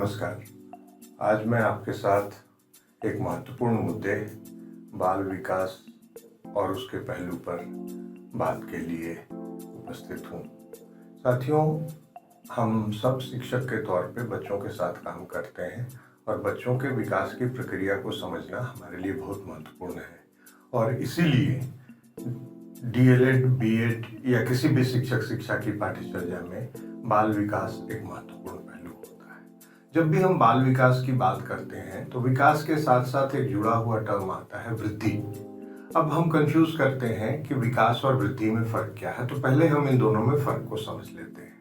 नमस्कार। आज मैं आपके साथ एक महत्वपूर्ण मुद्दे बाल विकास और उसके पहलू पर बात के लिए उपस्थित हूँ। साथियों, हम सब शिक्षक के तौर पे बच्चों के साथ काम करते हैं और बच्चों के विकास की प्रक्रिया को समझना हमारे लिए बहुत महत्वपूर्ण है और इसीलिए डीएलएड, बीएड या किसी भी शिक्षा की पाठ्यचर्या में बाल विकास एक महत्वपूर्ण पहलू होता है। जब भी हम बाल विकास की बात करते हैं तो विकास के साथ साथ एक जुड़ा हुआ टर्म आता है वृद्धि। अब हम कंफ्यूज करते हैं कि विकास और वृद्धि में फर्क क्या है, तो पहले हम इन दोनों में फर्क को समझ लेते हैं।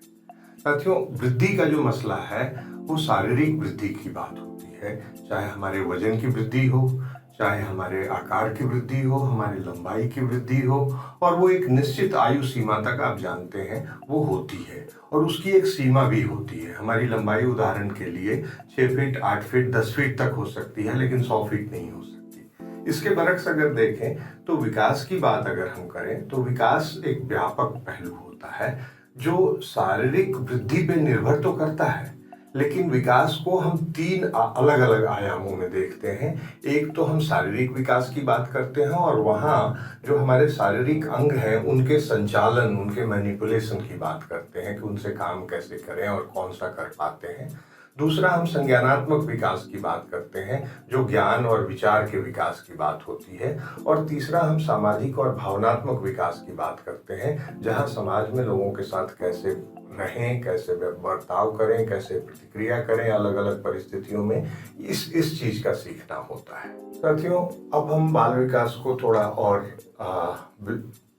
साथियों, वृद्धि का जो मसला है वो शारीरिक वृद्धि की बात होती है, चाहे हमारे वजन की वृद्धि हो, चाहे हमारे आकार की वृद्धि हो, हमारी लंबाई की वृद्धि हो, और वो एक निश्चित आयु सीमा तक आप जानते हैं वो होती है और उसकी एक सीमा भी होती है। हमारी लंबाई उदाहरण के लिए 6 फीट, 8 फीट, 10 फीट तक हो सकती है, लेकिन 100 फीट नहीं हो सकती। इसके बरक्स अगर देखें तो विकास की बात अगर हम करें तो विकास एक व्यापक पहलू होता है जो शारीरिक वृद्धि पे निर्भर तो करता है, लेकिन विकास को हम 3 अलग अलग आयामों में देखते हैं। एक तो हम शारीरिक विकास की बात करते हैं और वहाँ जो हमारे शारीरिक अंग हैं उनके संचालन, उनके मैनिपुलेशन की बात करते हैं कि उनसे काम कैसे करें और कौन सा कर पाते हैं। दूसरा, हम संज्ञानात्मक विकास की बात करते हैं जो ज्ञान और विचार के विकास की बात होती है। और तीसरा, हम सामाजिक और भावनात्मक विकास की बात करते हैं जहाँ समाज में लोगों के साथ कैसे रहें, कैसे बर्ताव करें, कैसे प्रतिक्रिया करें अलग अलग परिस्थितियों में, इस चीज का सीखना होता है। साथियों, अब हम बाल विकास को थोड़ा और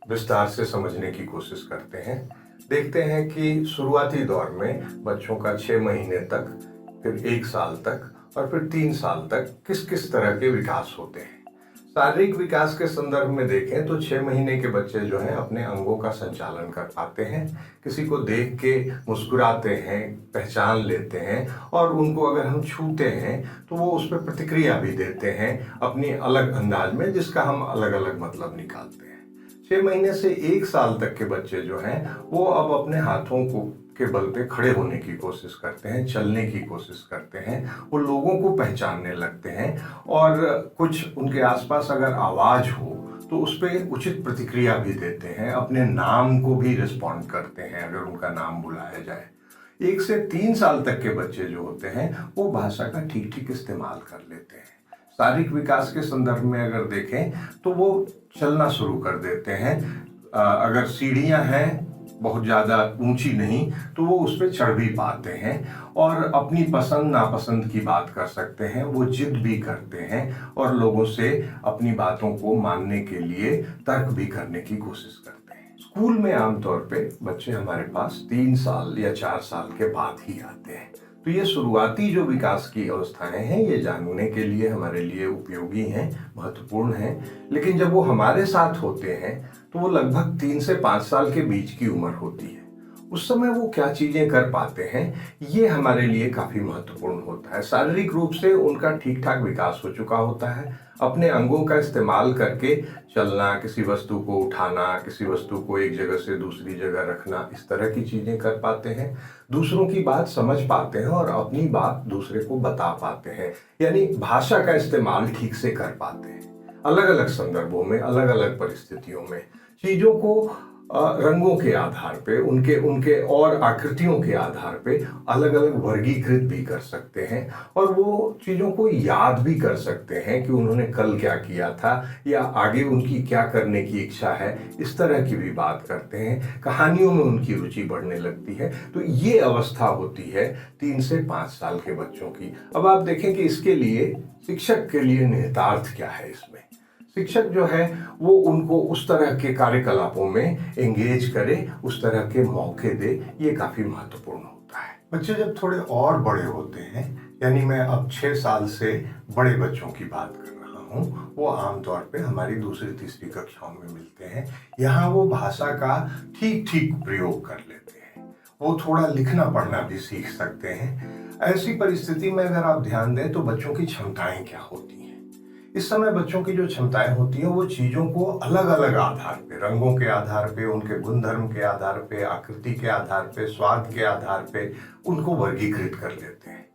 विस्तार से समझने की कोशिश करते हैं। देखते हैं कि शुरुआती दौर में बच्चों का 6 महीने तक, फिर 1 साल तक और फिर 3 साल तक किस किस तरह के विकास होते हैं। शारीरिक विकास के संदर्भ में देखें तो 6 महीने के बच्चे जो हैं अपने अंगों का संचालन कर पाते हैं, किसी को देख के मुस्कुराते हैं, पहचान लेते हैं, और उनको अगर हम छूते हैं तो वो उस पर प्रतिक्रिया भी देते हैं अपनी अलग अंदाज में, जिसका हम अलग अलग मतलब निकालते हैं। 6 महीने से 1 साल तक के बच्चे जो हैं वो अब अपने हाथों को के बल पे खड़े होने की कोशिश करते हैं, चलने की कोशिश करते हैं, वो लोगों को पहचानने लगते हैं और कुछ उनके आसपास अगर आवाज हो तो उस पर उचित प्रतिक्रिया भी देते हैं, अपने नाम को भी रिस्पॉन्ड करते हैं अगर उनका नाम बुलाया जाए। 1 से 3 साल तक के बच्चे जो होते हैं वो भाषा का ठीक ठीक इस्तेमाल कर लेते हैं। शारीरिक विकास के संदर्भ में अगर देखें तो वो चलना शुरू कर देते हैं। अगर सीढ़ियां हैं बहुत ज़्यादा ऊंची नहीं तो वो उस पर चढ़ भी पाते हैं और अपनी पसंद नापसंद की बात कर सकते हैं। वो जिद भी करते हैं और लोगों से अपनी बातों को मानने के लिए तर्क भी करने की कोशिश करते हैं। स्कूल में आमतौर पे बच्चे हमारे पास 3 साल या 4 साल के बाद ही आते हैं, तो ये शुरुआती जो विकास की अवस्थाएं हैं ये जानने के लिए हमारे लिए उपयोगी हैं, महत्वपूर्ण हैं। लेकिन जब वो हमारे साथ होते हैं तो वो लगभग 3 से 5 साल के बीच की उम्र होती है। उस समय वो क्या चीजें कर पाते हैं ये हमारे लिए काफी महत्वपूर्ण होता है। शारीरिक रूप से उनका ठीक ठाक विकास हो चुका होता है, अपने अंगों का इस्तेमाल करके चलना, किसी वस्तु को उठाना, किसी वस्तु को एक जगह से दूसरी जगह रखना, इस तरह की चीजें कर पाते हैं। दूसरों की बात समझ पाते हैं और अपनी बात दूसरे को बता पाते हैं, यानी भाषा का इस्तेमाल ठीक से कर पाते हैं। अलग अलग संदर्भों में, अलग अलग परिस्थितियों में चीजों को रंगों के आधार पे, उनके और आकृतियों के आधार पे अलग अलग वर्गीकृत भी कर सकते हैं और वो चीज़ों को याद भी कर सकते हैं कि उन्होंने कल क्या किया था या आगे उनकी क्या करने की इच्छा है, इस तरह की भी बात करते हैं। कहानियों में उनकी रुचि बढ़ने लगती है। तो ये अवस्था होती है 3 से 5 साल के बच्चों की। अब आप देखें कि इसके लिए शिक्षक के लिए निहितार्थ क्या है। इसमें शिक्षक जो है वो उनको उस तरह के कार्यकलापों में एंगेज करे, उस तरह के मौके दे, ये काफी महत्वपूर्ण होता है। बच्चे जब थोड़े और बड़े होते हैं, यानी मैं अब 6 साल से बड़े बच्चों की बात कर रहा हूँ, वो आमतौर पे हमारी दूसरी तीसरी कक्षाओं में मिलते हैं। यहाँ वो भाषा का ठीक ठीक प्रयोग कर लेते हैं, वो थोड़ा लिखना पढ़ना भी सीख सकते हैं। ऐसी परिस्थिति में अगर आप ध्यान दें तो बच्चों की क्षमताएं क्या होती हैं। इस समय बच्चों की जो क्षमताएं होती हैं वो चीज़ों को अलग अलग आधार पे, रंगों के आधार पे, उनके गुणधर्म के आधार पे, आकृति के आधार पे, स्वाद के आधार पे उनको वर्गीकृत कर लेते हैं।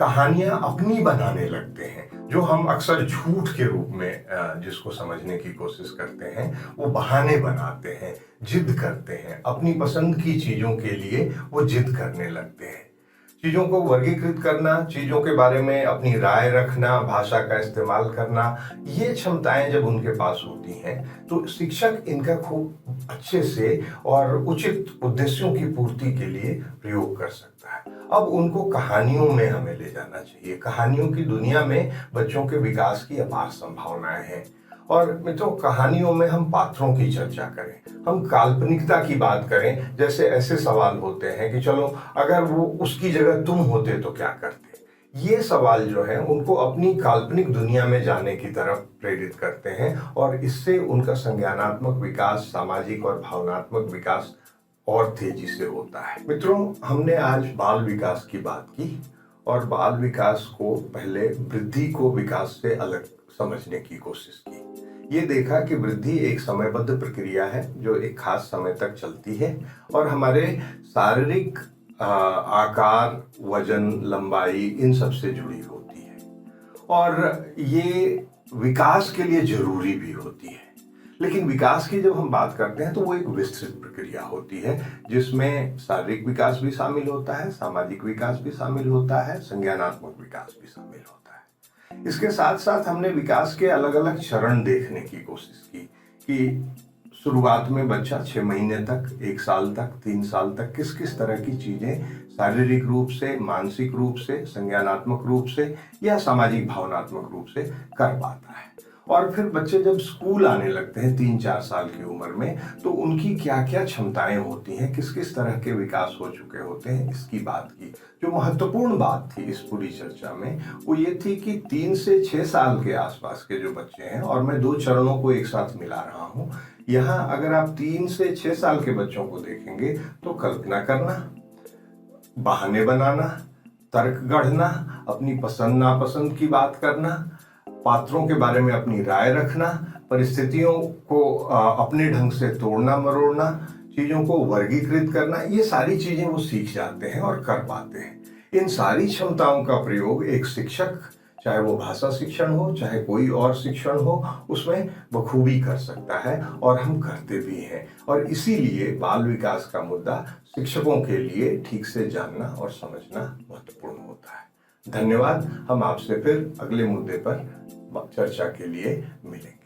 कहानियां अपनी बनाने लगते हैं। जो हम अक्सर झूठ के रूप में जिसको समझने की कोशिश करते हैं, वो बहाने बनाते हैं, जिद करते हैं, अपनी पसंद की चीजों के लिए वो जिद करने लगते हैं। चीज़ों को वर्गीकृत करना, चीज़ों के बारे में अपनी राय रखना, भाषा का इस्तेमाल करना, ये क्षमताएं जब उनके पास होती हैं तो शिक्षक इनका खूब अच्छे से और उचित उद्देश्यों की पूर्ति के लिए प्रयोग कर सकता है। अब उनको कहानियों में हमें ले जाना चाहिए। कहानियों की दुनिया में बच्चों के विकास की अपार संभावनाएं हैं। और मित्रों, कहानियों में हम पात्रों की चर्चा करें, हम काल्पनिकता की बात करें। जैसे ऐसे सवाल होते हैं कि चलो, अगर वो उसकी जगह तुम होते तो क्या करते। ये सवाल जो है उनको अपनी काल्पनिक दुनिया में जाने की तरफ प्रेरित करते हैं और इससे उनका संज्ञानात्मक विकास, सामाजिक और भावनात्मक विकास और तेजी से होता है। मित्रों, हमने आज बाल विकास की बात की और बाल विकास को पहले वृद्धि को विकास से अलग समझने की कोशिश की। ये देखा कि वृद्धि एक समयबद्ध प्रक्रिया है जो एक खास समय तक चलती है और हमारे शारीरिक आकार, वजन, लंबाई, इन सब से जुड़ी होती है और ये विकास के लिए जरूरी भी होती है। लेकिन विकास की जब हम बात करते हैं तो वो एक विस्तृत प्रक्रिया होती है जिसमें शारीरिक विकास भी शामिल होता है, सामाजिक विकास भी शामिल होता है, संज्ञानात्मक विकास भी शामिल होता है। इसके साथ साथ हमने विकास के अलग अलग चरण देखने की कोशिश की कि शुरुआत में बच्चा 6 महीने तक, 1 साल तक, 3 साल तक किस किस तरह की चीजें शारीरिक रूप से, मानसिक रूप से, संज्ञानात्मक रूप से या सामाजिक भावनात्मक रूप से कर पाता है। और फिर बच्चे जब स्कूल आने लगते हैं 3-4 साल की उम्र में, तो उनकी क्या क्या क्षमताएं होती हैं, किस किस तरह के विकास हो चुके होते हैं, इसकी बात की। जो महत्वपूर्ण बात थी इस पूरी चर्चा में वो ये थी कि 3 से 6 साल के आसपास के जो बच्चे हैं, और मैं 2 चरणों को एक साथ मिला रहा हूँ यहाँ, अगर आप 3 से 6 साल के बच्चों को देखेंगे तो कल्पना करना, बहाने बनाना, तर्क गढ़ना, अपनी पसंद नापसंद की बात करना, पात्रों के बारे में अपनी राय रखना, परिस्थितियों को अपने ढंग से तोड़ना मरोड़ना, चीज़ों को वर्गीकृत करना, ये सारी चीज़ें वो सीख जाते हैं और कर पाते हैं। इन सारी क्षमताओं का प्रयोग एक शिक्षक, चाहे वो भाषा शिक्षण हो, चाहे कोई और शिक्षण हो, उसमें बखूबी कर सकता है और हम करते भी हैं। और इसीलिए बाल विकास का मुद्दा शिक्षकों के लिए ठीक से जानना और समझना महत्वपूर्ण होता है। धन्यवाद। हम आपसे फिर अगले मुद्दे पर चर्चा के लिए मिलेंगे।